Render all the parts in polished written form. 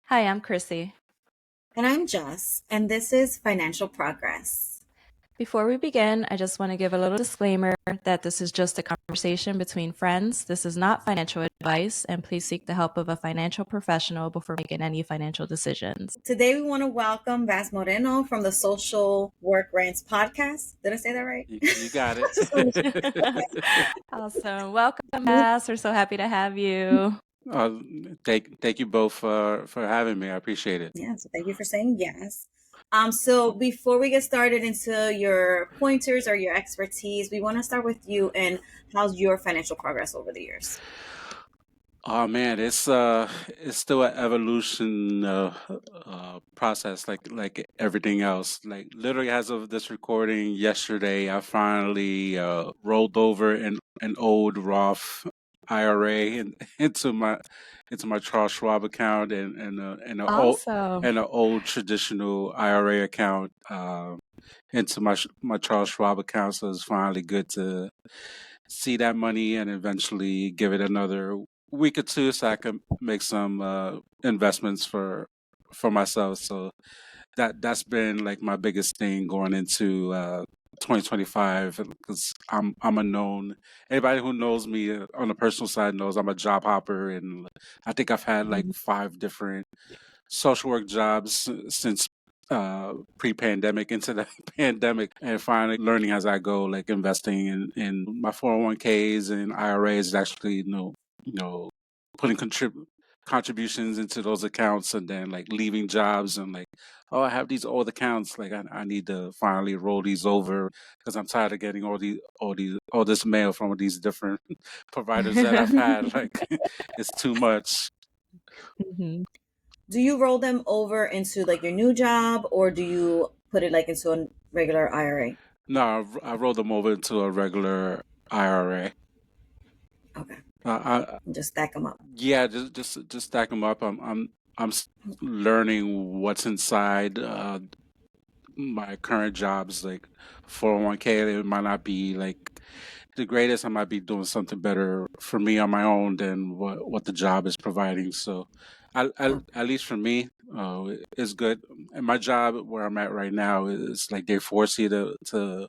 Hi, I'm Chrissy. And I'm Jess, and this is Financial Progress. Before we begin, I just want to give a little disclaimer that this is just a conversation between friends. This is not financial advice, and please seek the help of a financial professional before making any financial decisions. Today, we want to welcome Vas Moreno from the Social Work Rants podcast. Did I say that right? You got it. Awesome. Welcome, Bass. We're so happy to have you. uh, thank you both for having me. I appreciate it. Yeah, so thank you for saying yes. So before we get started into your pointers or your expertise, we want to start with you and how's your financial progress over the years? Oh man, it's still an evolution process, like everything else. Like literally, as of this recording, yesterday I finally rolled over an old Roth IRA into my Charles Schwab account and Awesome. an old traditional IRA account into my Charles Schwab account. So it's finally good to see that money and eventually give it another week or two so I can make some investments for myself. So that's been like my biggest thing going into 2025 because I'm a known anybody who knows me on the personal side knows I'm a job hopper, and I think I've had like 5 different social work jobs since pre-pandemic into the pandemic, and finally learning as I go, like investing in my 401ks and IRAs is actually putting contributions into those accounts, and then like leaving jobs and like, oh, I have these old accounts, like I need to finally roll these over because I'm tired of getting all this mail from all these different providers that I've had. Like it's too much. Mhm. Do you roll them over into like your new job, or do you put it like into a regular IRA? No, I rolled them over into a regular IRA. Okay, I just stack them up. Yeah, just stack them up. Learning what's inside my current jobs, like 401k. It might not be like the greatest. I might be doing something better for me on my own than what the job is providing. So, at least for me, it's good. And my job where I'm at right now is like they force you to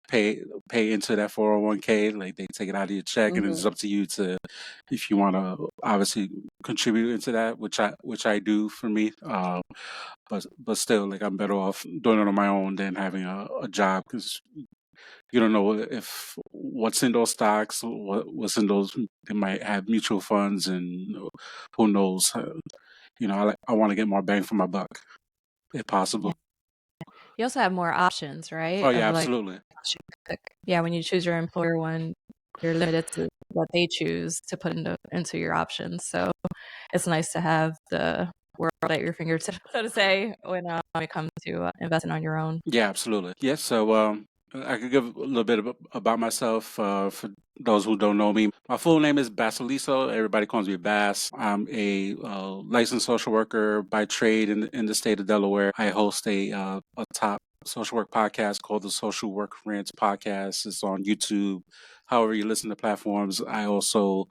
pay pay into that 401k. Like they take it out of your check, and it's Mm-hmm. up to you to if you want to obviously contribute into that, which I do for me. But still, like I'm better off doing it on my own than having a job because you don't know if what's in those stocks, what's in those. They might have mutual funds, and who knows. I want to get more bang for my buck if Yeah. possible. You also have more options, Oh right? yeah, Of like, absolutely. yeah, when you choose your employer one, you're limited to what they choose to put into your options. So it's nice to have the world at your fingertips, so to say, when it comes to investing on your own. Yeah, absolutely. Yes. So I could give a little bit about myself for those who don't know me. My full name is Basiliso. Everybody calls me Bass. I'm a licensed social worker by trade in the state of Delaware. I host a top social work podcast called the Social Work Rants Podcast. It's on YouTube. However, you listen to platforms. I also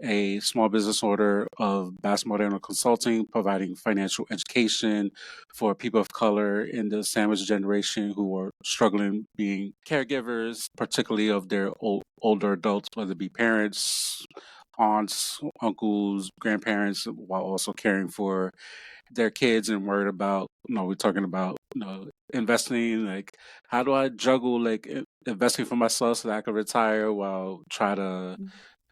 a small business order of Bass Moreno Consulting, providing financial education for people of color in the sandwich generation who are struggling being caregivers, particularly of their older adults, whether it be parents, aunts, uncles, grandparents, while also caring for their kids and worried about, we're talking about, investing. Like, how do I juggle like investing for myself so that I can retire while try to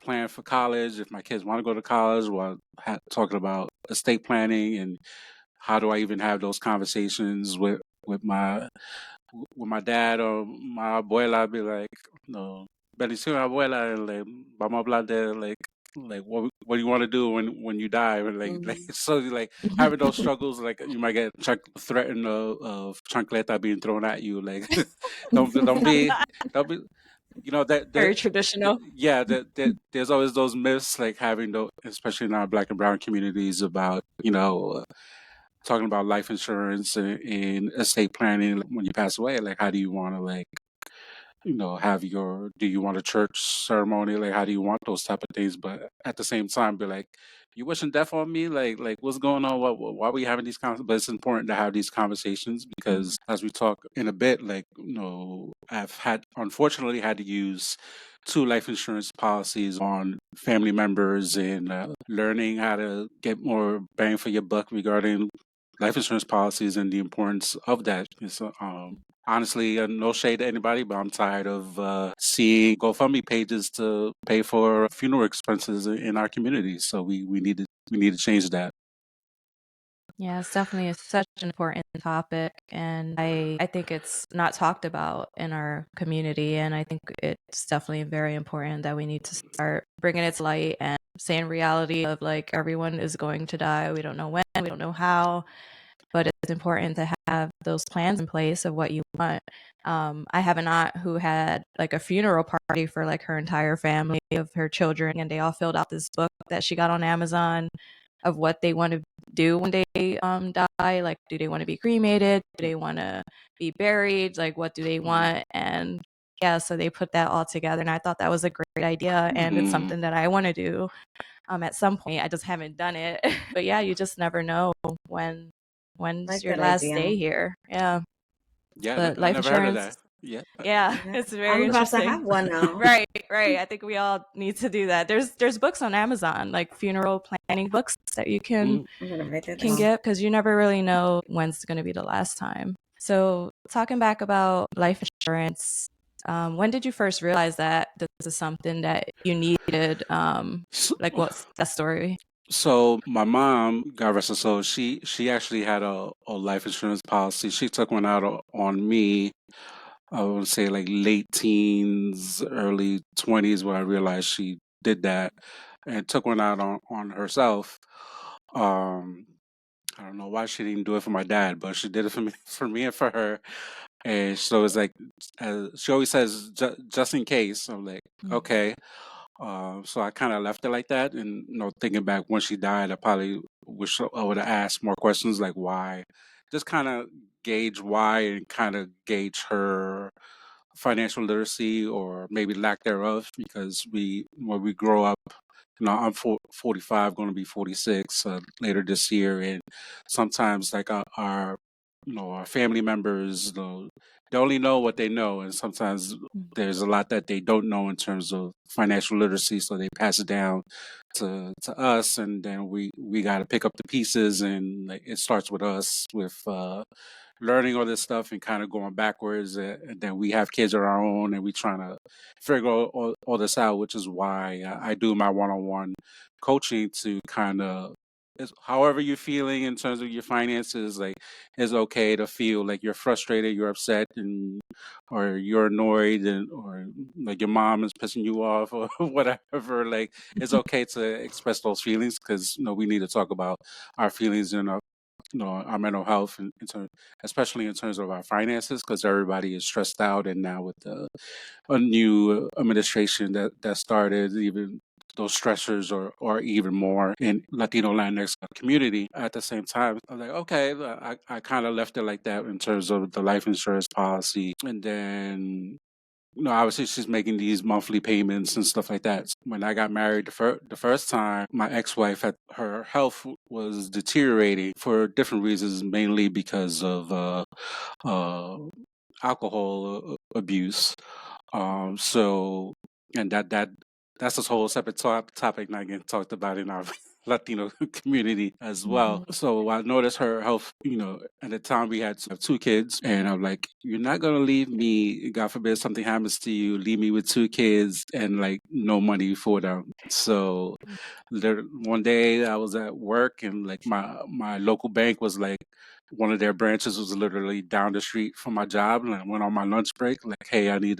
plan for college if my kids want to go to college, while talking about estate planning and how do I even have those conversations with my dad or my abuela? I'd be like, no, bendición abuela, and like vamos a hablar de like what do you want to do when you die? And like Mm-hmm. so like having those struggles, like you might get threatened of chancleta being thrown at you. Like don't be Very traditional. yeah, there's always those myths, like having those, especially in our Black and Brown communities, about talking about life insurance and estate planning, like, when you pass away. Like, how do you want to like have your, do you want a church ceremony? Like, how do you want those type of things? But at the same time, be like, you wishing death on me? Like what's going on? Why are we having these conversations? But it's important to have these conversations because as we talk in a bit, like, I've unfortunately had to use two life insurance policies on family members and learning how to get more bang for your buck regarding life insurance policies and the importance of that. Honestly, no shade to anybody, but I'm tired of seeing GoFundMe pages to pay for funeral expenses in our community. So we need to change that. Yeah, it's definitely such an important topic, and I think it's not talked about in our community, and I think it's definitely very important that we need to start bringing it to light and saying reality of like everyone is going to die. We don't know when, we don't know how, but it's important to have those plans in place of what you want. I have an aunt who had like a funeral party for like her entire family of her children, and they all filled out this book that she got on Amazon of what they want to do when they die. Like, do they want to be cremated? Do they want to be buried? Like, what do they want? And yeah, so they put that all together, and I thought that was a great idea, and it's Mhm. something that I want to do at some point. I just haven't done it, but yeah, you just never know when's Like your that last idea. day here. Yeah, Yeah, but I life never heard of insurance, that. Yeah. yeah, Yeah. it's very I'm about to interesting. have one now. Right, right. I think we all need to do that. There's books on Amazon, like funeral planning books that you can Mhm. I'm gonna write that can down. get because you never really know when's going to be the last time. So, talking back about life insurance, when did you first realize that this is something that you needed? So, Like, what's that story? so my mom, God rest her soul, she actually had a life insurance policy. She took one out on me. I would say like late teens, early 20s when I realized she did that and took one out on herself. Um, I don't know why she didn't do it for my dad, but she did it for me, for me and for her. And so it's like, she always says, just in case. I'm like, Mhm. okay. So I kind of left it like that. And, thinking back when she died, I probably wish I would have asked more questions like why. Just kind of gauge why and kind of gauge her financial literacy or maybe lack thereof because when we grow up, I'm 45, going to be 46 later this year, and sometimes like our family members, they only know what they know, and sometimes there's a lot that they don't know in terms of financial literacy, so they pass it down to us, and then we got to pick up the pieces, and like it starts with us with learning all this stuff and kind of going backwards. And then we have kids of our own and we trying to figure all this out, which is why I do my one-on-one coaching to kind of, however you're feeling in terms of your finances, like it's okay to feel like you're frustrated, you're upset, and or you're annoyed, and or like your mom is pissing you off or whatever. Like it's okay to express those feelings because we need to talk about our feelings and our mental health, and especially in terms of our finances, because everybody is stressed out, and now with a new administration that started, even those stressors are even more in Latino Latinx community. At the same time, I'm like, okay, I kind of left it like that in terms of the life insurance policy, and then obviously she's making these monthly payments and stuff like that. When I got married the first time, my ex-wife had her health was deteriorating for different reasons, mainly because of uh, alcohol abuse. So, and that's this whole separate topic not getting talked about in our Latino community as well. Mhm. So I noticed her health, at the time we had two kids, and I'm like, you're not gonna leave me, God forbid something happens to you, leave me with two kids and like no money for them. So one day I was at work and like my local bank was like, one of their branches was literally down the street from my job, and I went on my lunch break like, hey, I need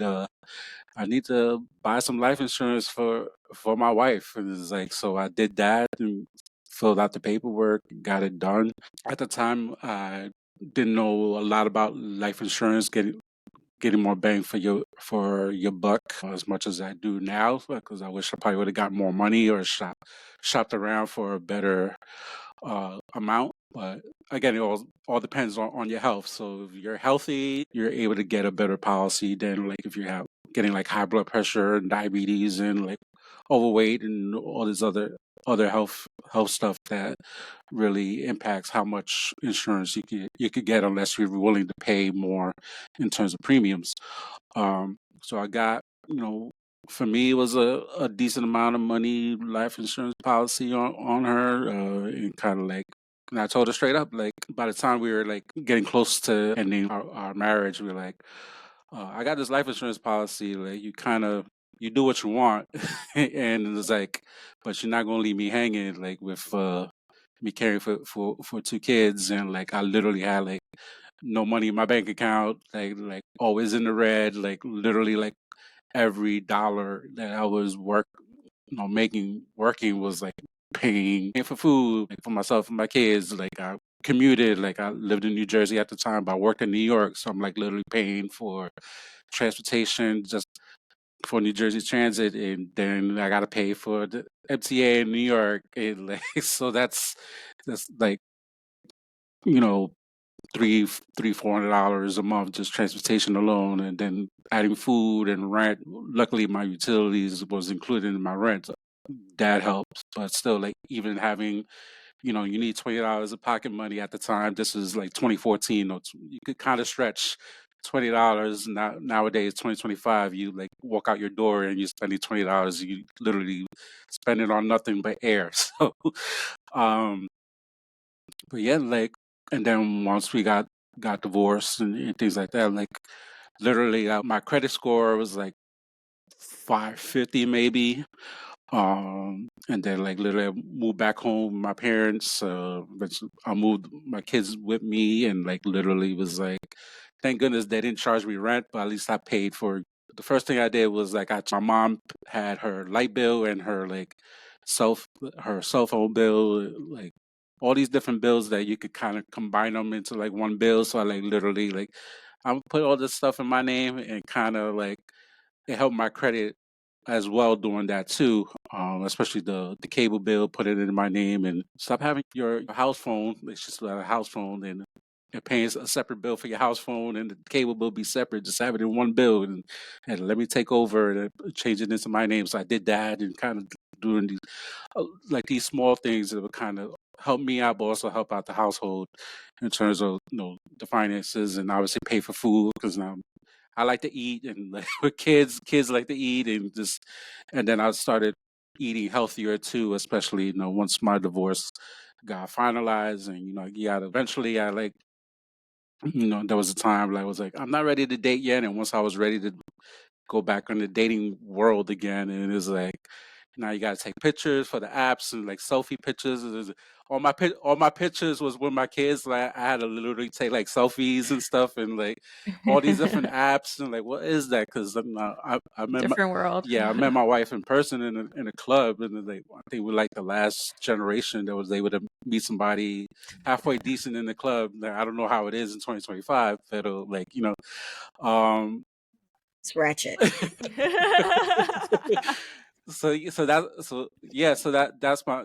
to buy some life insurance for my wife. And it's like, so I did that and filled out the paperwork, got it done. At the time, I didn't know a lot about life insurance, getting more bang for your buck as much as I do now, because I wish I probably would have got more money or shopped around for a better amount. But again, it all depends on your health. So if you're healthy, you're able to get a better policy than like if you have getting like high blood pressure and diabetes and like overweight and all this other health stuff that really impacts how much insurance you could get unless you're willing to pay more in terms of premiums. So I got, for me, it was a decent amount of money life insurance policy on her, and kind of like, and I told her straight up, like, by the time we were like getting close to ending our marriage, we were like, I got this life insurance policy, like, you do what you want, and it's like, but you're not gonna leave me hanging, like, with me caring for two kids, and like I literally had like no money in my bank account, like always in the red, like literally like every dollar that I was making working was like paying for food, like for myself and my kids. Like I commuted, like I lived in New Jersey at the time, but I worked in New York, so I'm like literally paying for transportation just for New Jersey Transit, and then I got to pay for the MTA in New York, and like so that's like you know $300-400 a month just transportation alone, and then adding food and rent. Luckily, my utilities was included in my rent. That helps, but still, like even having you need $20 of pocket money at the time. This is like 2014. You could kind of stretch $20 nowadays. 2025, you like walk out your door and you're spending $20. You literally spend it on nothing but air. So, um, but yeah, like, and then once we got divorced and things like that, like literally, my credit score was like 550 maybe. And then like literally I moved back home with my parents, but I moved my kids with me, and like literally was like, thank goodness they didn't charge me rent, but at least I paid for. The first thing I did was like my mom had her light bill and her like self her cell phone bill, like all these different bills that you could kind of combine them into like one bill. So I like literally like I would put all this stuff in my name, and kind of like it helped my credit as well doing that too. Especially the cable bill, put it in my name, and stop having your house phone. It's just a house phone, and you're paying a separate bill for your house phone, and the cable bill be separate. Just have it in one bill, and let me take over and change it into my name. So I did that, and kind of doing these like these small things that would kind of help me out, but also help out the household in terms of the finances, and obviously pay for food because now I like to eat, and like, with kids like to eat, and then I started eating healthier too, especially once my divorce got finalized, and eventually I like there was a time like I was like I'm not ready to date yet, and once I was ready to go back in the dating world again, and it's like now you got to take pictures for the apps and like selfie pictures. All my pictures was with my kids. Like I had to literally take like selfies and stuff, and like all these different apps, and like what is that? Because I met Different world. I met my wife in person in a club, and like I think we're like the last generation that was able to meet somebody halfway decent in the club. Like, I don't know how it is in 2025, but like um, It's ratchet.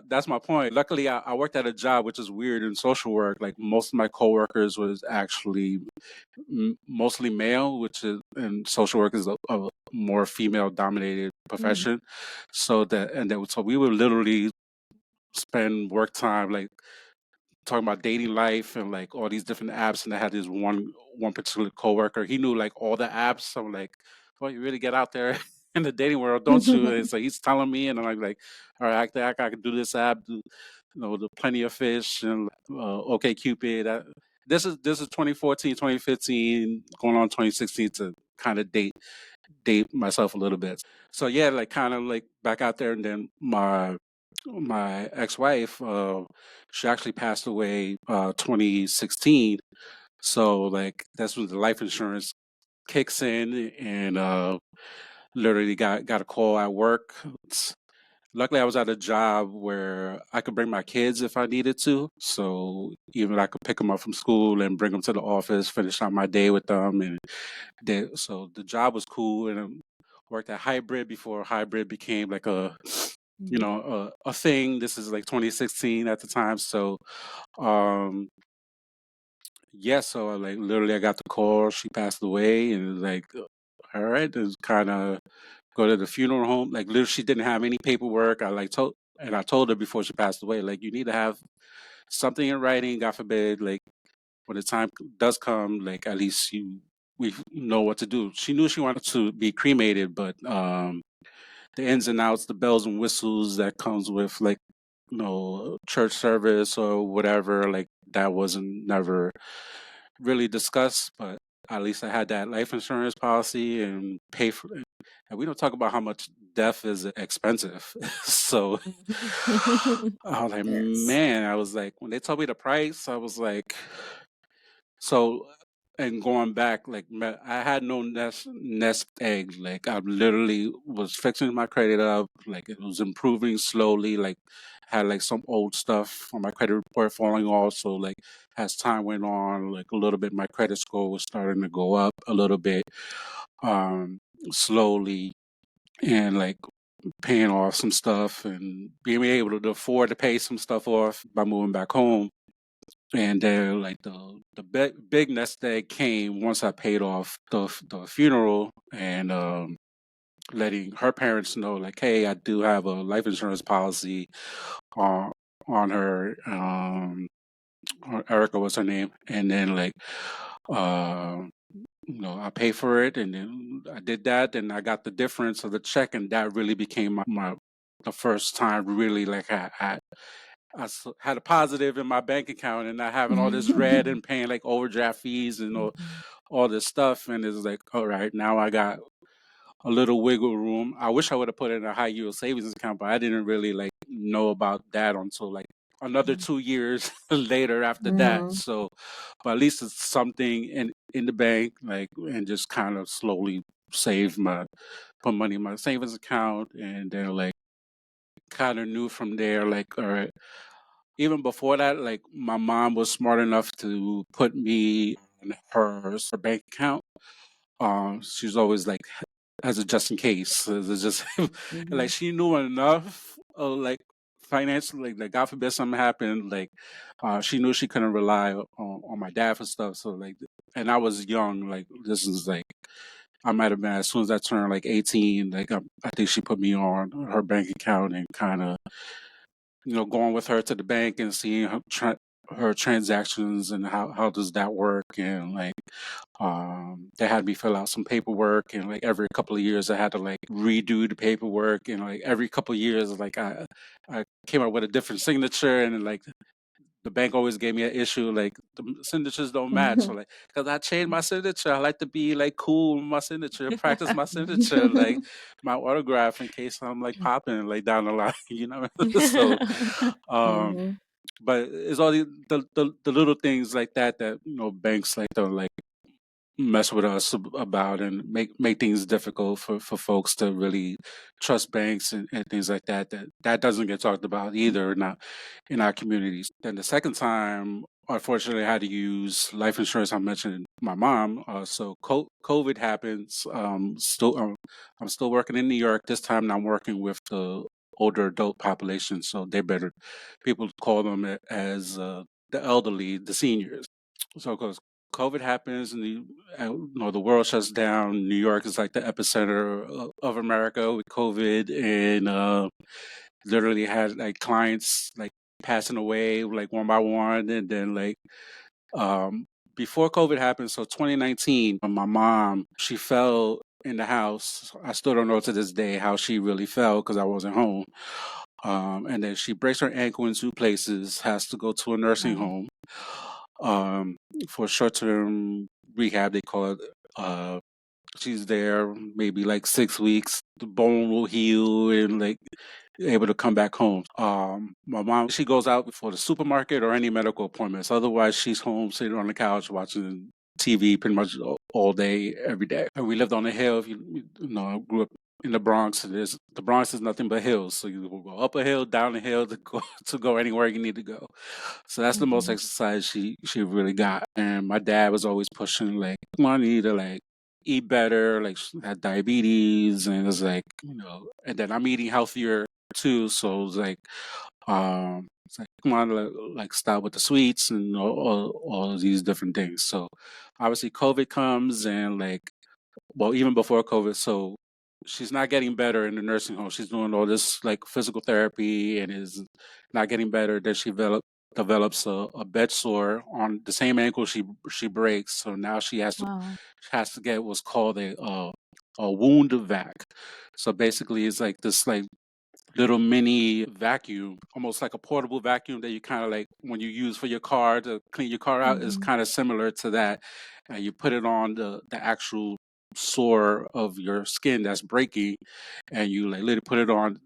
that's my point. Luckily, I worked at a job which is weird in social work. Like most of my coworkers was actually mostly male, which is and social work is a more female dominated profession. So we would literally spend work time like talking about dating life and like all these different apps. And I had this one particular coworker. He knew like all the apps. So I'm like, well, you really get out there in the dating world, don't you? And so he's telling me, and I'm like, all right, I can do this app, the Plenty of Fish and OK Cupid. This is 2014, 2015, going on 2016 to kind of date myself a little bit. So yeah, like kind of like back out there, and then my ex-wife, she actually passed away 2016. So like that's when the life insurance kicks in, and literally got a call at work. Luckily, I was at a job where I could bring my kids if I needed to. So even I could pick them up from school and bring them to the office, finish out my day with them, and so the job was cool. And I worked at hybrid before hybrid became like a a thing. This is like 2016 at the time. So, um, yeah, so like literally I got the call, she passed away, and it was like, all right, just kind of go to the funeral home. Like literally, she didn't have any paperwork. I told her before she passed away, like you need to have something in writing. God forbid, like when the time does come, like at least we know what to do. She knew she wanted to be cremated, but the ins and outs, the bells and whistles that comes with like church service or whatever, like that wasn't never really discussed. But at least I had that life insurance policy and pay for it. And we don't talk about how much death is expensive. So I was like, Yes. man, I was like, when they told me the price, I was like, so, and going back, like I had no nest egg. Like I literally was fixing my credit up. Like it was improving slowly. Like had like some old stuff on my credit report falling off. So like as time went on, like a little bit, my credit score was starting to go up a little bit, um, slowly, and like paying off some stuff and being able to afford to pay some stuff off by moving back home. And then, like the big nest egg came once I paid off the funeral and letting her parents know, like, hey, I do have a life insurance policy on her. Erica was her name, and then like, uh, I pay for it, and then I did that, and I got the difference of the check, and that really became my the first time really like had a positive in my bank account and not having all this red and paying like overdraft fees and all this stuff. And it's like, all right, now I got a little wiggle room. I wish I would have put it in a high yield savings account, but I didn't really like know about that until like another 2 years later after that. Mm-hmm. So, but at least it's something in the bank, like, and just kind of slowly put money in my savings account, and then like kind of knew from there, like, all right, even before that, like my mom was smart enough to put me in her bank account. She's always like, as a just in case. It's just like she knew enough, like financially, like God forbid something happened. Like she knew she couldn't rely on my dad for stuff. So like, and I was young. Like this is like I might have been as soon as I turned like 18. Like I think she put me on her bank account and kind of going with her to the bank and seeing her transactions and how does that work, and like they had me fill out some paperwork, and like every couple of years I had to like redo the paperwork, and like every couple of years like I came up with a different signature, and like the bank always gave me an issue, like the signatures don't match. So like, because I changed my signature, I like to be like cool with my signature, practice my signature, like my autograph in case I'm like popping like down the line, So, um, Mm-hmm. but it's all the little things like that banks like to like mess with us about and make things difficult for folks to really trust banks and things like that doesn't get talked about either, not in our communities. Then the second time, unfortunately, I had to use life insurance. I mentioned my mom. So COVID happens. I'm still working in New York this time, and I'm working with the older adult population. So they better people call them as the elderly, the seniors. So because COVID happens and the world shuts down. New York is like the epicenter of America with COVID, and literally had like clients like passing away like one by one, and then like um, before COVID happened, so 2019, my mom, she fell in the house. I still don't know to this day how she really fell because I wasn't home. And then she breaks her ankle in two places, has to go to a nursing home um, for short-term rehab, they call it. She's there maybe like 6 weeks. The bone will heal and like able to come back home. My mom, she goes out for the supermarket or any medical appointments. Otherwise, she's home sitting on the couch watching TV pretty much all day, every day. And we lived on a hill. If I grew up in the Bronx. And the Bronx is nothing but hills. So you will go up a hill, down a hill to go anywhere you need to go. So that's the most exercise she really got. And my dad was always pushing like, come on, you need to like eat better, like she had diabetes, and it's like, and then I'm eating healthier too. So it's like come on, like stop with the sweets and all of these different things. So obviously COVID comes and like, well, even before COVID, so she's not getting better in the nursing home. She's doing all this like physical therapy and is not getting better. Then she develops a bed sore on the same ankle she breaks. So now Wow. she has to get what's called a wound vac. So basically, it's like this like little mini vacuum, almost like a portable vacuum that you kind of like when you use for your car to clean your car out is Mhm. kind of similar to that. And you put it on the actual sore of your skin that's breaking and you like literally put it on.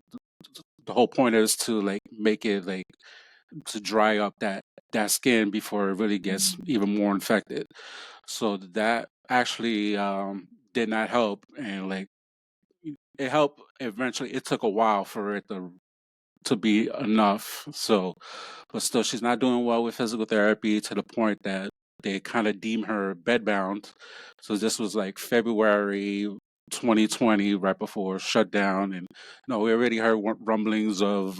The whole point is to like make it like to dry up that skin before it really gets Mhm. even more infected. So that actually did not help, and like it helped eventually. It took a while for it to be enough. So, but still, she's not doing well with physical therapy to the point that they kind of deem her bedbound. So this was like February 2020, right before shutdown, and no, we already heard rumblings of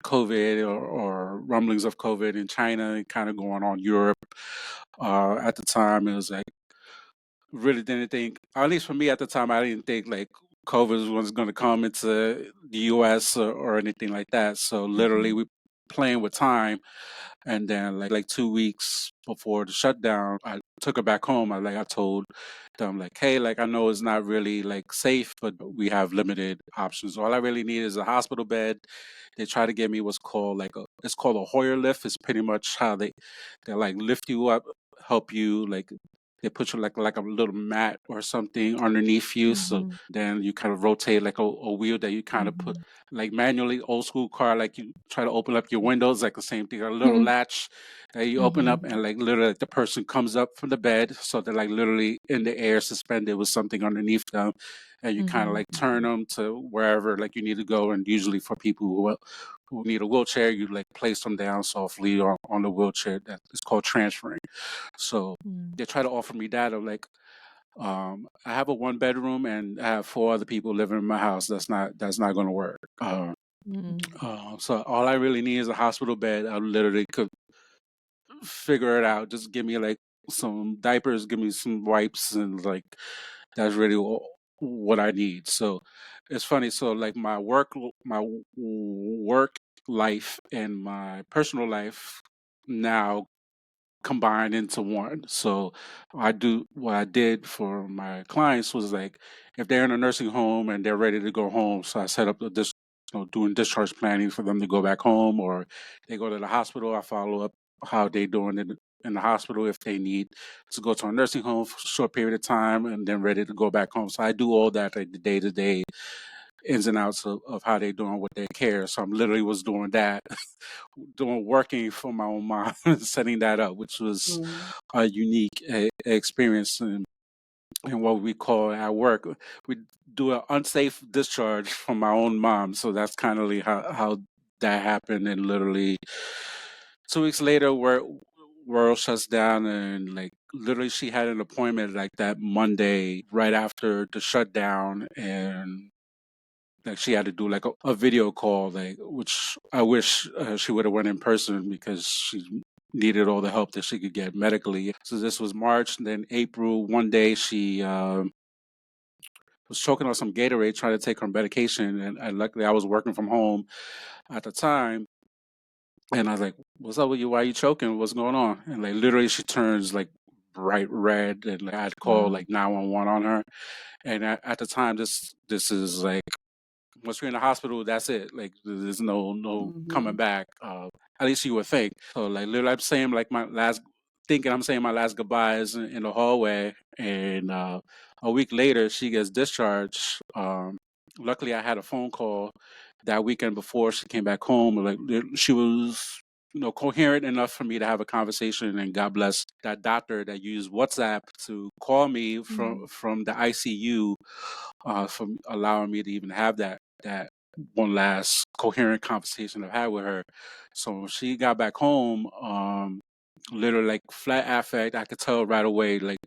COVID or rumblings of COVID in China and kind of going on Europe. At the time, it was like really didn't think, at least for me at the time, I didn't think like COVID was going to come into the U.S. Or anything like that. So literally, Mhm. we playing with time, and then like 2 weeks before the shutdown, I took her back home. I told them like, hey, like I know it's not really like safe, but we have limited options. All I really need is a hospital bed. They try to get me what's called like it's called a Hoyer lift. It's pretty much how they like lift you up, help you like they put you like a little mat or something underneath you. So Mhm. then you kind of rotate like a wheel that you kind of put Mhm. like manually, old school car, like you try to open up your windows, like the same thing, a little Mhm. latch that you open up, Mhm. and like literally like, the person comes up from the bed, so they're like literally in the air, suspended with something underneath them, and you kind of Mhm. like turn them to wherever like you need to go. And usually for people who need a wheelchair, you like place them down softly on the wheelchair. That is called transferring. So Mhm. they try to offer me that. I'm like, I have a 1 bedroom and I have 4 other people living in my house. That's not going to work. Mhm. So all I really need is a hospital bed. I literally could figure it out. Just give me like some diapers, give me some wipes, and like that's really what I need. So it's funny. So like my work life and my personal life now combined into one. So what I did for my clients was like if they're in a nursing home and they're ready to go home, so I set up doing discharge planning for them to go back home, or they go to the hospital. I follow up how they doing in the hospital if they need to go to a nursing home for a short period of time and then ready to go back home. So I do all that, like the day to day ins and outs of how they doing with their care. So I'm literally was doing that, doing working for my own mom, setting that up, which was Mm. a unique experience. And what we call at work, we do an unsafe discharge from my own mom. So that's kind of like how that happened. And literally 2 weeks later, world shuts down, and like literally she had an appointment like that Monday right after the shutdown, and like she had to do like a video call, like which I wish she would have went in person because she needed all the help that she could get medically. So this was March, and then April. One day she was choking on some Gatorade, trying to take her medication, and luckily I was working from home at the time. And I was like, "What's up with you? Why are you choking? What's going on?" And like literally, she turns like bright red, and like, I had called Wow. like 911 on her. And at the time, this is like once you're in the hospital, that's it. Like there's no coming Mm-hmm. back. At least you would think. So like literally, I'm saying like thinking I'm saying my last goodbyes in the hallway, and a week later she gets discharged. Luckily, I had a phone call that weekend before she came back home. Like she was. Coherent enough for me to have a conversation, and God bless that doctor that used WhatsApp to call me Mhm. from the ICU, for allowing me to even have that one last coherent conversation I've had with her. So when she got back home, literally like flat affect, I could tell right away, like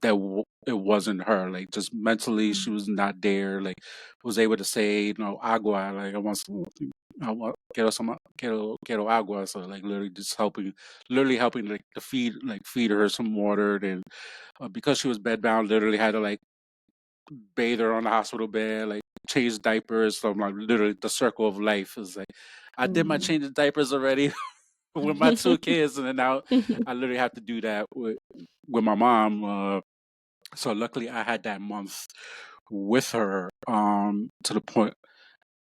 it wasn't her. Like just mentally, she was not there. Like was able to say, agua. Like I want quiero some quiero agua. So like literally helping like to feed her some water. And because she was bedbound, literally had to like bathe her on the hospital bed, like change diapers. So I'm like literally the circle of life is like I did my change of diapers already with my two kids, and then now I literally have to do that with my mom. So luckily I had that month with her. To the point.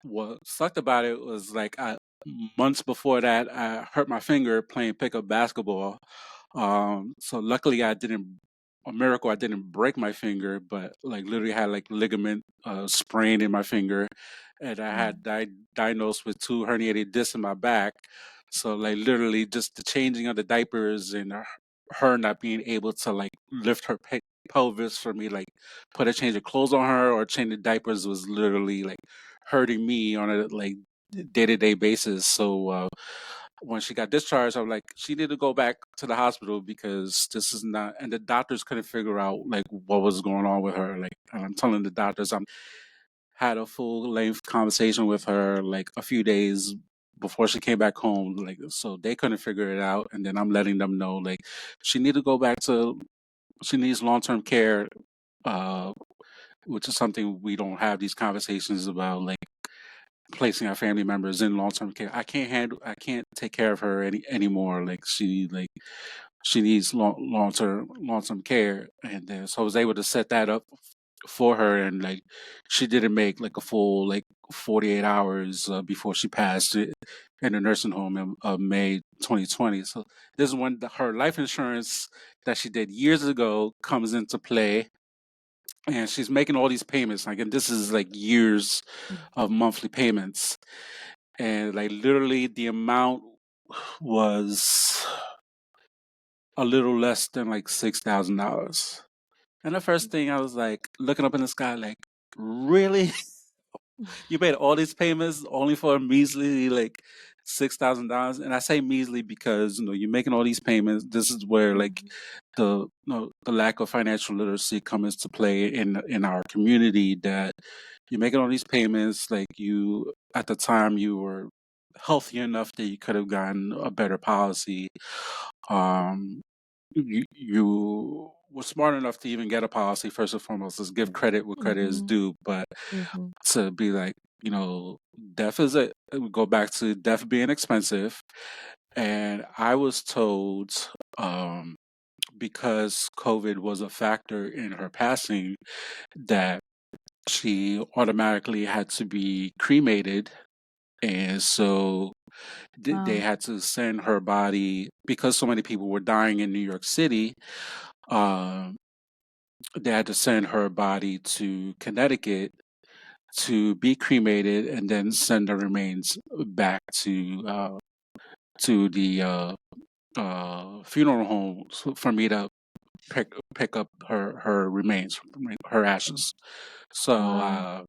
What sucked about it was like months before that I hurt my finger playing pickup basketball. So luckily I didn't a miracle I didn't break my finger, but like literally had like ligament sprain in my finger, and I had diagnosed with two herniated discs in my back. So like literally just the changing of the diapers and her not being able to like lift her pelvis for me, like put a change of clothes on her or change the diapers was literally like hurting me on a like day-to-day basis. So when she got discharged, I'm like, she needed to go back to the hospital because this is not, and the doctors couldn't figure out like what was going on with her. Like, and I'm telling the doctors, I'm had a full length conversation with her like a few days before she came back home. Like, so they couldn't figure it out, and then I'm letting them know like she need to go back to, she needs long-term care, uh, which is something we don't have these conversations about, like placing our family members in long-term care. I can't take care of her anymore. Like she needs long-term care. And then so I was able to set that up for her, and like she didn't make like a full like 48 hours before she passed it in a nursing home in May 2020. So this is when her life insurance that she did years ago comes into play, and she's making all these payments like, and this is like years of monthly payments, and like literally the amount was a little less than like $6,000. And the first thing I was like looking up in the sky, like, really? You made all these payments only for a measly like $6,000? And I say measly because you're making all these payments. This is where like the lack of financial literacy comes into play in our community, that you're making all these payments. Like you at the time you were healthy enough that you could have gotten a better policy. You were smart enough to even get a policy. First and foremost, let's give credit where credit is due. But to be like, death is go back to death being expensive. And I was told, because COVID was a factor in her passing, that she automatically had to be cremated. And so they had to send her body, because so many people were dying in New York City. Um, they had to send her body to Connecticut to be cremated, and then send the remains back to the funeral home for me to pick up her remains, her ashes. So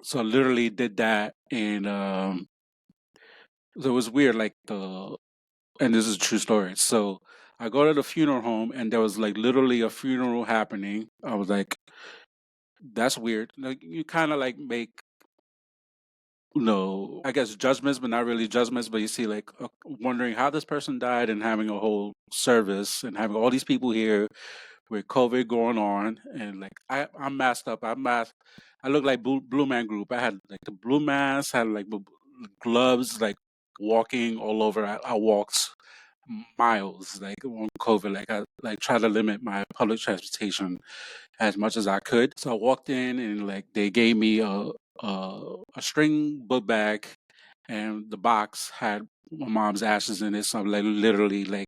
so literally did that, and it was weird. Like and this is a true story. So I go to the funeral home, and there was like literally a funeral happening. I was like, that's weird. Like you kind of like make, I guess judgments, but not really judgments. But you see, like wondering how this person died, and having a whole service, and having all these people here with COVID going on, and like I'm masked up. I'm masked. I look like Blue Man Group. I had like the blue mask, had like gloves, like walking all over. I walked miles like on COVID. Like I like try to limit my public transportation as much as I could. So I walked in, and like they gave me a string book bag, and the box had my mom's ashes in it. So I'm like literally like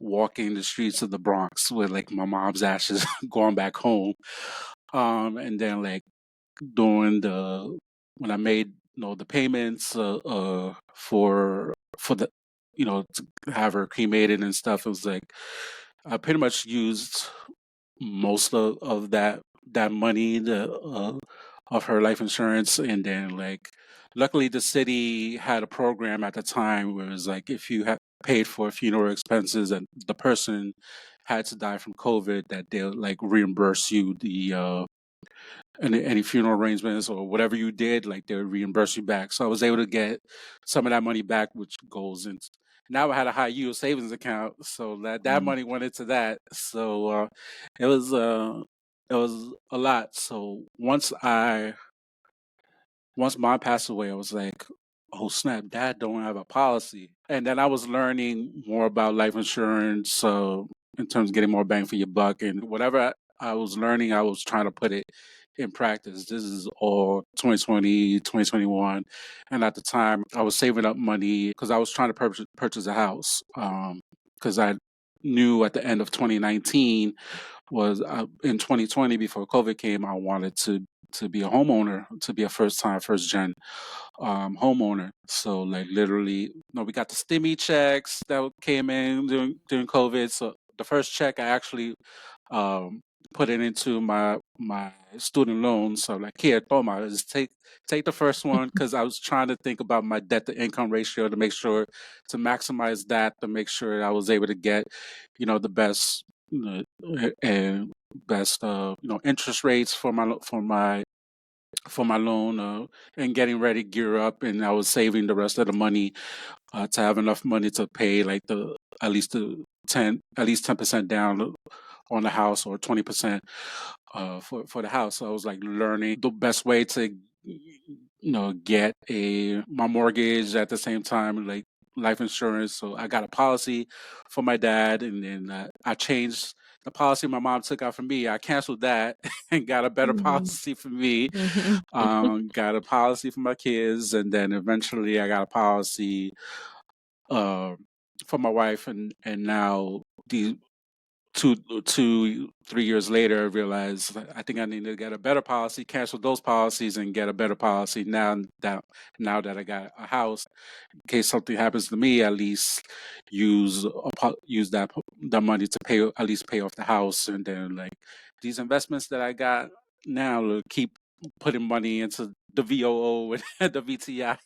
walking the streets of the Bronx with like my mom's ashes going back home. And then like doing when I made the payments for the to have her cremated and stuff, it was like I pretty much used most of that money, of her life insurance. And then like luckily the city had a program at the time where it was like if you had paid for funeral expenses, and the person had to die from COVID, that they'll like reimburse you the any funeral arrangements or whatever you did, like they would reimburse you back. So I was able to get some of that money back, which goes into. Now I had a high yield savings account, so that Mm. money went into that. So it was uh, it was a lot. So once mom passed away, I was like, oh snap, dad don't have a policy. And then I was learning more about life insurance, in terms of getting more bang for your buck. And whatever I was learning, I was trying to put it in practice. This is all 2020, 2021. And at the time, I was saving up money because I was trying to purchase a house. Because I knew at the end of 2019 was in 2020 before COVID came, I wanted to be a homeowner, to be a first gen homeowner. So like literally, we got the stimmy checks that came in during COVID. So the first check I actually um, put it into my student loan. So like, here, toma, just take the first one, because I was trying to think about my debt to income ratio to make sure to maximize that, to make sure I was able to get, the best and best interest rates for my loan, and getting ready to gear up. And I was saving the rest of the money to have enough money to pay like the at least the 10% down on the house, or 20% for the house. So I was like learning the best way to get my mortgage at the same time, like life insurance. So I got a policy for my dad, and then I changed the policy my mom took out for me. I canceled that and got a better Mhm. policy for me. Mhm. Got a policy for my kids, and then eventually I got a policy uh, for my wife, and now the 3 years later, I realized I think I need to get a better policy, cancel those policies, and get a better policy now that I got a house. In case something happens to me, at least use the money to pay off the house. And then like these investments that I got now to keep putting money into the VOO and the VTI,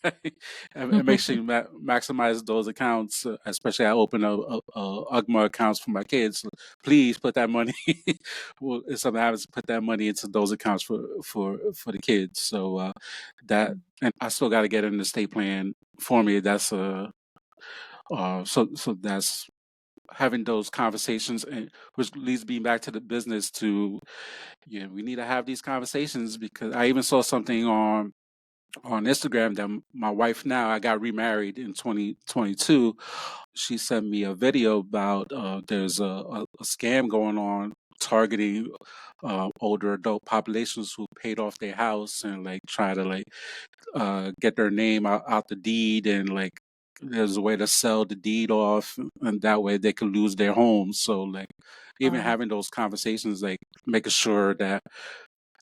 and make sure you maximize those accounts. Especially, I open UGMA accounts for my kids. So please put that money. Well, if something happens, put that money into those accounts for the kids. So that, and I still got to get an estate plan for me. That's so that's having those conversations, and which leads me back to the business. To we need to have these conversations, because I even saw something on Instagram that my wife, now I got remarried in 2022. She sent me a video about there's a scam going on targeting older adult populations who paid off their house, and like try to like get their name out the deed, and like there's a way to sell the deed off, and that way they could lose their homes. So like even Wow. having those conversations, like making sure that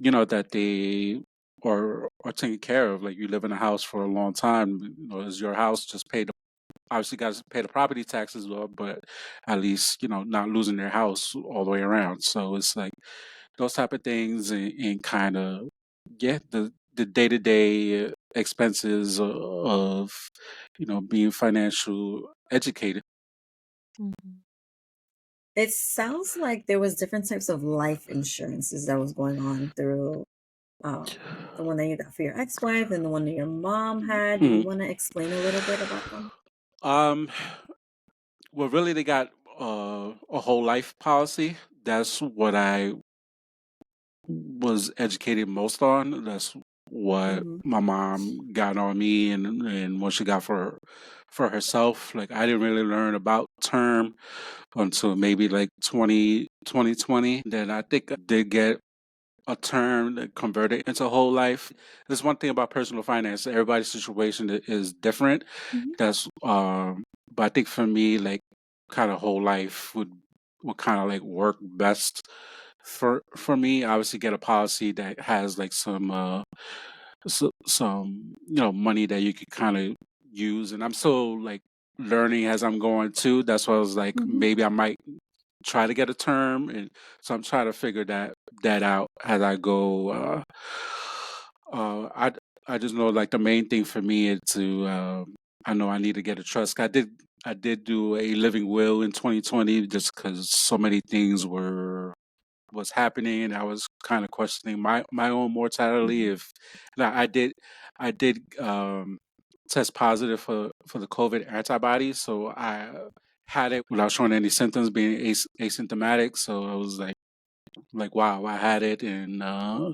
that they are taken care of. Like you live in a house for a long time, is your house, just pay the obviously got to pay the property taxes, but at least not losing their house all the way around. So it's like those type of things, and kind of the day-to-day expenses of being financial educated. Mhm. It sounds like there was different types of life insurances that was going on through um, the one that you got for your ex-wife and the one that your mom had. Do you Mhm. want to explain a little bit about them? um well, really, they got a whole life policy. That's what I was educated most on. That's what Mm-hmm. my mom got on me, and what she got for herself. Like I didn't really learn about term until maybe like 2020. Then I think I did get a term that converted into whole life. There's one thing about personal finance. Everybody's situation is different. Mm-hmm. That's but I think for me, like kind of whole life would kind of like work best for me. Obviously, get a policy that has like some money that you could kind of use. And I'm still like learning as I'm going too. That's why I was like, Mm-hmm. maybe I might try to get a term, and so I'm trying to figure that out as I go. I just know like the main thing for me is to I know I need to get a trust. I did I did do a living will in 2020 just because so many things was happening, and I was kind of questioning my own mortality. If now I did test positive for the COVID antibodies, so I had it without showing any symptoms, being asymptomatic. So I was like wow, I had it, and you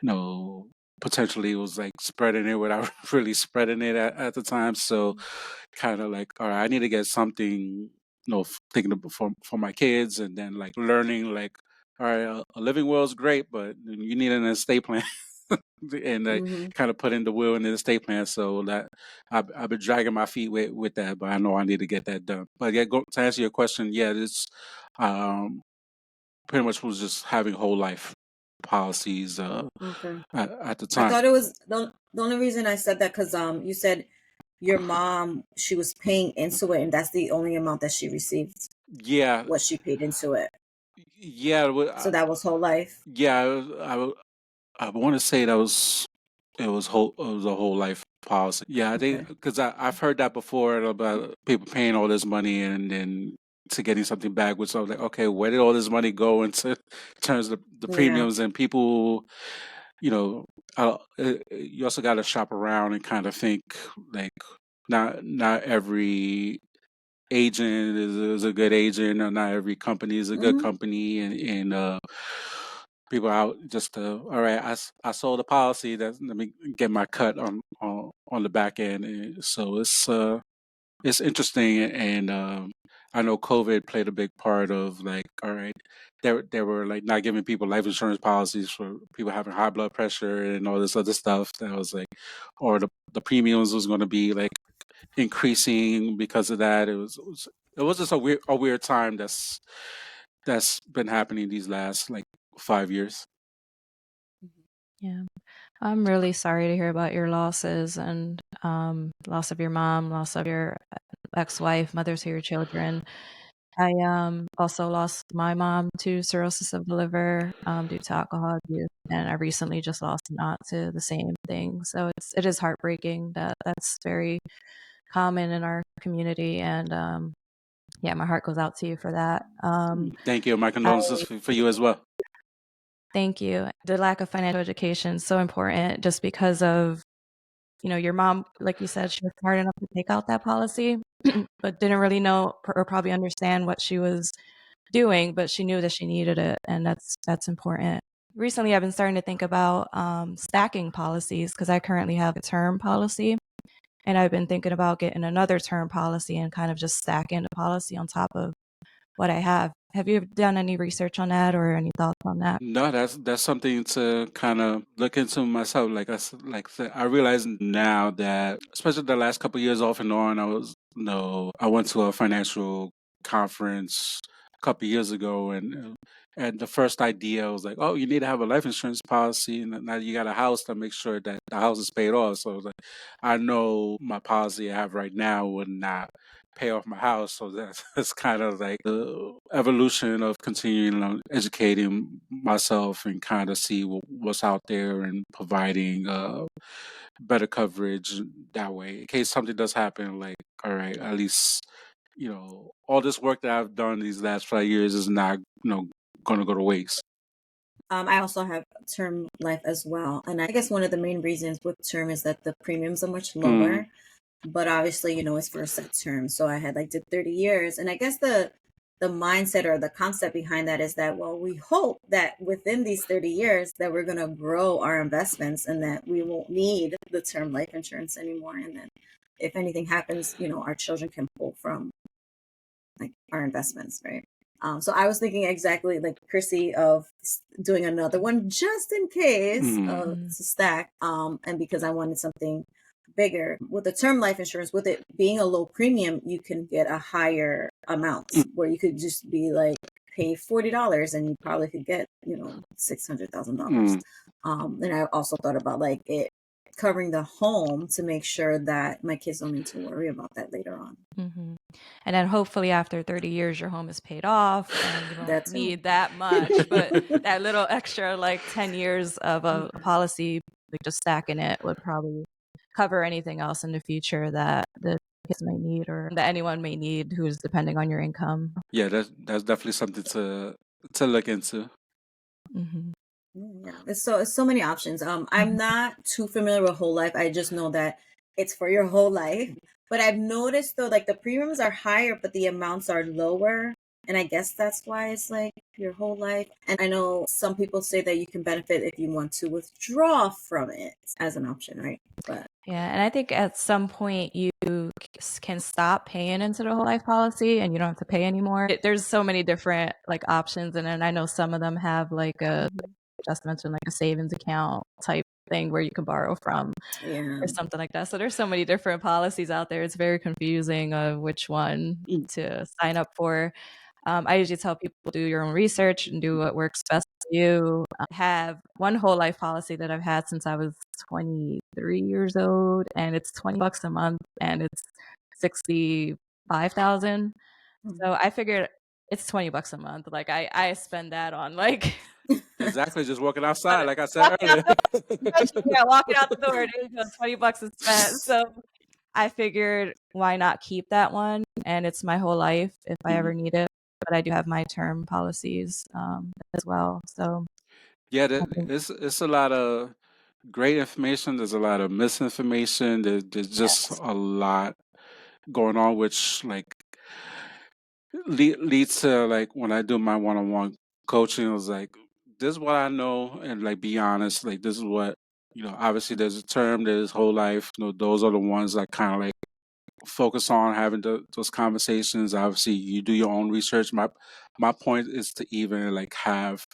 know, potentially it was like spreading it without really spreading it at the time. So kind of like, all right, I need to get something, thinking for my kids, and then like learning like, all right, a living will is great, but you need an estate plan. And I Mm-hmm. kind of put in the will and the estate plan, so that I've been dragging my feet with that, but I know I need to get that done. But yeah, to answer your question, yeah, this um, pretty much was just having whole life policies Okay. at the I time. thought it was the only reason I said that because you said your mom, she was paying into it, and that's the only amount that she received, Yeah, what she paid into it. yeah, So that was whole life. yeah. I want to say that it was a whole life policy. Yeah, I think Okay. because I've heard that before about people paying all this money and then to getting something back. Which I was like, okay, where did all this money go into terms of the Yeah. premiums and people? You know, you also got to shop around and kind of think like not every agent is a good agent, or not every company is a good Mm-hmm. company, and people out just to, all right, I sold a policy, that let me get my cut on the back end. And so it's interesting, and I know COVID played a big part of like, all right, there were like not giving people life insurance policies for people having high blood pressure and all this other stuff that was like, or the premiums was going to be like increasing because of that. It was just a weird time that's been happening these last like 5 years. Yeah. I'm really sorry to hear about your losses and loss of your mom, loss of your ex-wife, mothers of your children. I also lost my mom to cirrhosis of the liver due to alcohol abuse, and I recently just lost an aunt to the same thing. So it is heartbreaking that that's very common in our community, and yeah, my heart goes out to you for that. Thank you. My I condolences for you as well. thank you. The lack of financial education is so important, just because of your mom, like you said, she was smart enough to take out that policy, but didn't really know or probably understand what she was doing, but she knew that she needed it, and that's important. Recently, I've been starting to think about stacking policies because I currently have a term policy, and I've been thinking about getting another term policy and kind of just stacking the policy on top of what I have. Have you done any research on that or any thoughts on that? No, that's something to kind of look into myself. Like I said, I realize now that, especially the last couple of years off and on, I went to a financial conference a couple of years ago, and the first idea was like, oh, you need to have a life insurance policy, and now you got a house to make sure that the house is paid off. So I was like, I know my policy I have right now would not pay off my house. So that's kind of like the evolution of continuing on educating myself and kind of see what's out there and providing better coverage that way in case something does happen. Like, all right, at least all this work that I've done these last 5 years is not going to go to waste. I also have term life as well, and I guess one of the main reasons with term is that the premiums are much Mm, lower. But obviously, it's for a set term. So I had like did 30 years, and I guess the mindset or the concept behind that is that, well, we hope that within these 30 years that we're going to grow our investments and that we won't need the term life insurance anymore, and then if anything happens, our children can pull from like our investments, right? So I was thinking exactly like Chrissy of doing another one just in case mm, Mhm. to stack. And because I wanted something bigger with the term life insurance, with it being a low premium, you can get a higher amount mm, where you could just be like pay $40 and you probably could get $600,000. mm. And I also thought about like it covering the home to make sure that my kids don't need to worry about that later on. Mhm. And then hopefully after 30 years, your home is paid off and you don't That too. need that much. But that little extra like 10 years of a policy, like just stacking it would probably cover anything else in the future that the kids may need or that anyone may need who's depending on your income. Yeah, that's definitely something to look into. Mhm. Yeah, it's so many options. I'm Mhm. not too familiar with whole life. I just know that it's for your whole life. But I've noticed though, like the premiums are higher, but the amounts are lower. And I guess that's why it's like your whole life. And I know some people say that you can benefit if you want to withdraw from it as an option, right? But Yeah, and I think at some point you can stop paying into the whole life policy and you don't have to pay anymore. There's so many different like options, and then I know some of them have like a Mhm. just mentioned like a savings account type thing where you can borrow from Yeah. or something like that. So there's so many different policies out there. It's very confusing of which one Mm. to sign up for. I usually tell people do your own research and do what works best for you. I have one whole life policy that I've had since I was 23 years old, and it's $20 a month, and it's 65,000. Mhm. So I figured it's $20 a month. Like I spend that on like Exactly, just walking outside, like I said walking out earlier. the yeah, walking out the door, there you go, $20 is spent. So I figured why not keep that one? And it's my whole life if I Mhm. ever need it. But I do have my term policies as well. So Yeah, I think it's a lot of great information. There's a lot of misinformation. There's just yes. a lot going on, which like leads to like when I do my one-on-one coaching, I was like, this is what I know, and like be honest, like this is what obviously there's a term, there's whole life. Those are the ones that kind of like focus on having those conversations. Obviously, you do your own research. My point is to even like have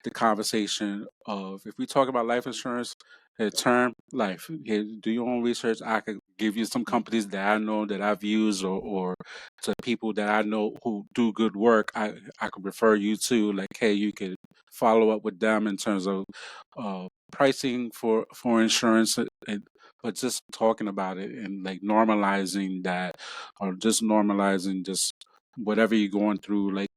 the conversation of if we talk about life insurance, a term life. Here, do your own research. I could give you some companies that I know that I've used, or to people that I know who do good work. I could refer you to like, hey, you could follow up with them in terms of pricing for insurance, but just talking about it and like normalizing that, or just normalizing just whatever you're going through, like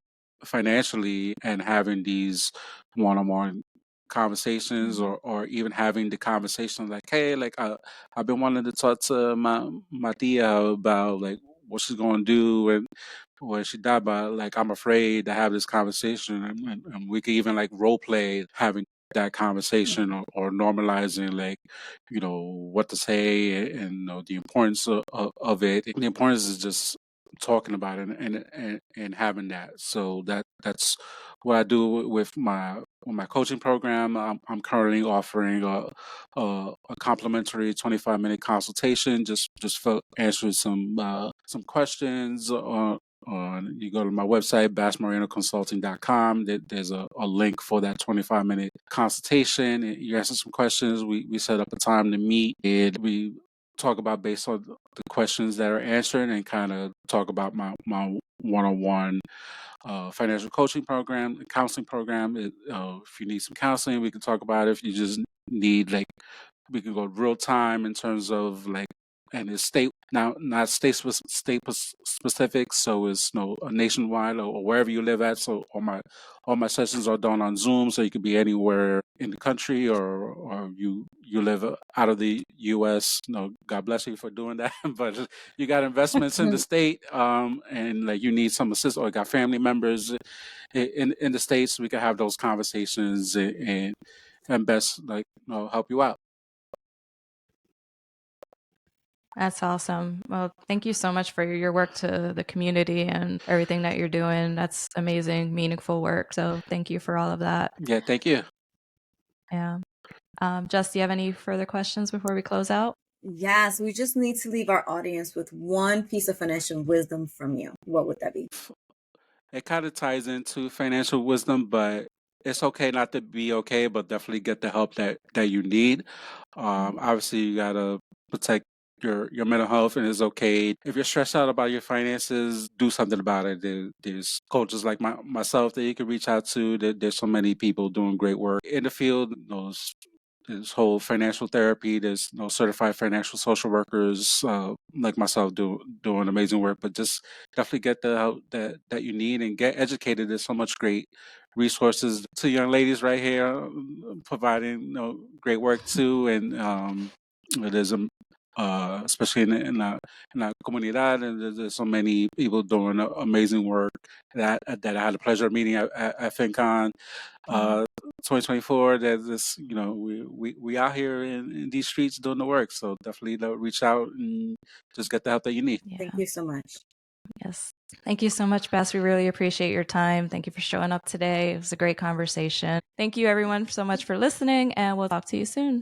financially, and having these one-on-one conversations, Mhm. or even having the conversation like, hey, like I've been wanting to talk to my tia about like what she's going to do and when she died, but like I'm afraid to have this conversation, and we could even like role play having that conversation, or normalizing like what to say, and the importance of it. The importance is just talking about it, and having that. So that's what I do with my coaching program. I'm currently offering a complimentary 25-minute consultation, just for answering some questions on. You go to my website, bassmarinoconsulting.com. There's a link for that 25-minute consultation. You answer some questions. We set up a time to meet, and we talk about based on the questions that are answered, and kind of talk about my one-on-one financial coaching program, counseling program. If you need some counseling, we can talk about it. If you just need like, we can go real time in terms of like, and it's state now, not specific, so it's nationwide, or wherever you live at. So all my sessions are done on Zoom, so you could be anywhere in the country, or you live out of the U.S. God bless you for doing that, but you got investments in the state, and like you need some assistance, or got family members in the states. We can have those conversations, and best like help you out. That's awesome. Well, thank you so much for your work to the community and everything that you're doing. That's amazing, meaningful work. So thank you for all of that. Yeah, thank you. Yeah. Jess, do you have any further questions before we close out? Yes, we just need to leave our audience with one piece of financial wisdom from you. What would that be? It kind of ties into financial wisdom, but it's okay not to be okay, but definitely get the help that you need. Obviously, you gotta protect your mental health, and it's okay if you're stressed out about your finances. Do something about it. There's coaches like myself that you can reach out to. There's so many people doing great work in the field. This whole financial therapy. There's certified financial social workers like myself doing amazing work. But just definitely get the help that you need, and get educated. There's so much great resources. To young ladies right here, providing great work too, and there's especially in la comunidad. And there's so many people doing amazing work that I had the pleasure of meeting at FinCon. 2024, there's this, we out here in these streets doing the work. So definitely reach out and just get the help that you need. Yeah. Thank you so much. Yes. Thank you so much, Bess. We really appreciate your time. Thank you for showing up today. It was a great conversation. Thank you, everyone, so much for listening, and we'll talk to you soon.